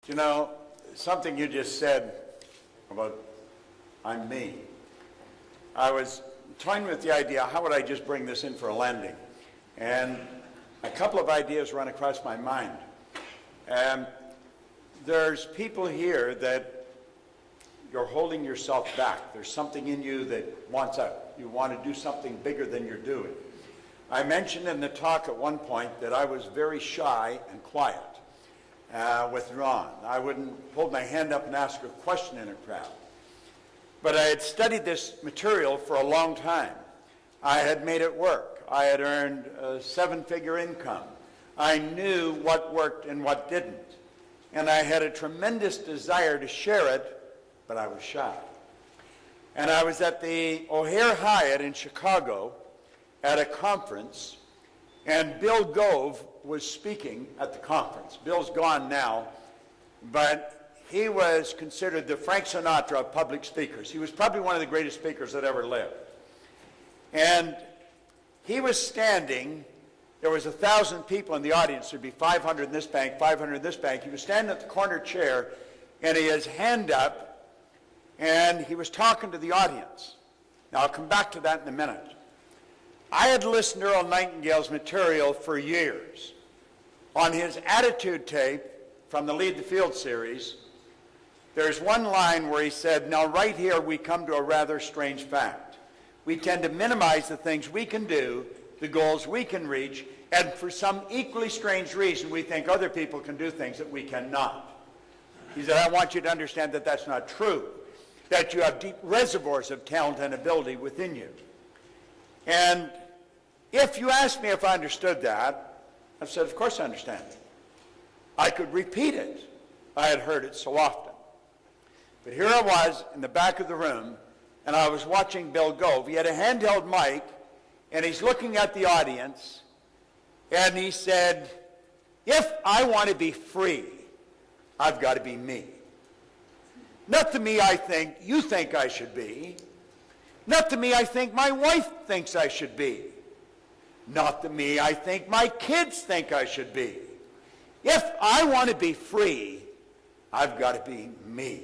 You know, something you just said about I'm me. I was toying with the idea, how would I just bring this in for a landing? And a couple of ideas run across my mind. There's people here that you're holding yourself back. There's something in you that wants out. You want to do something bigger than you're doing. I mentioned in the talk at one point that I was very shy and quiet, withdrawn. I wouldn't hold my hand up and ask a question in a crowd. But I had studied this material for a long time. I had made it work. I had earned a 7-figure income. I knew what worked and what didn't. And I had a tremendous desire to share it, but I was shy. And I was at the O'Hare Hyatt in Chicago at a conference, and Bill Gove was speaking at the conference. Bill's gone now, but he was considered the Frank Sinatra of public speakers. He was probably one of the greatest speakers that ever lived. And he was standing. There was 1,000 people in the audience. There'd be 500 in this bank, 500 in this bank. He was standing at the corner chair, and he had his hand up, and he was talking to the audience. Now, I'll come back to that in a minute. I had listened to Earl Nightingale's material for years. On his attitude tape from the Lead the Field series, there's one line where he said, now right here we come to a rather strange fact. We tend to minimize the things we can do, the goals we can reach, and for some equally strange reason, we think other people can do things that we cannot. He said, I want you to understand that that's not true, that you have deep reservoirs of talent and ability within you. And if you asked me if I understood that, I said, of course I understand it. I could repeat it. I had heard it so often. But here I was in the back of the room, and I was watching Bill Gove. He had a handheld mic, and he's looking at the audience, and he said, if I want to be free, I've got to be me. Not the me I think you think I should be. Not the me I think my wife thinks I should be. Not the me I think my kids think I should be. If I want to be free, I've got to be me.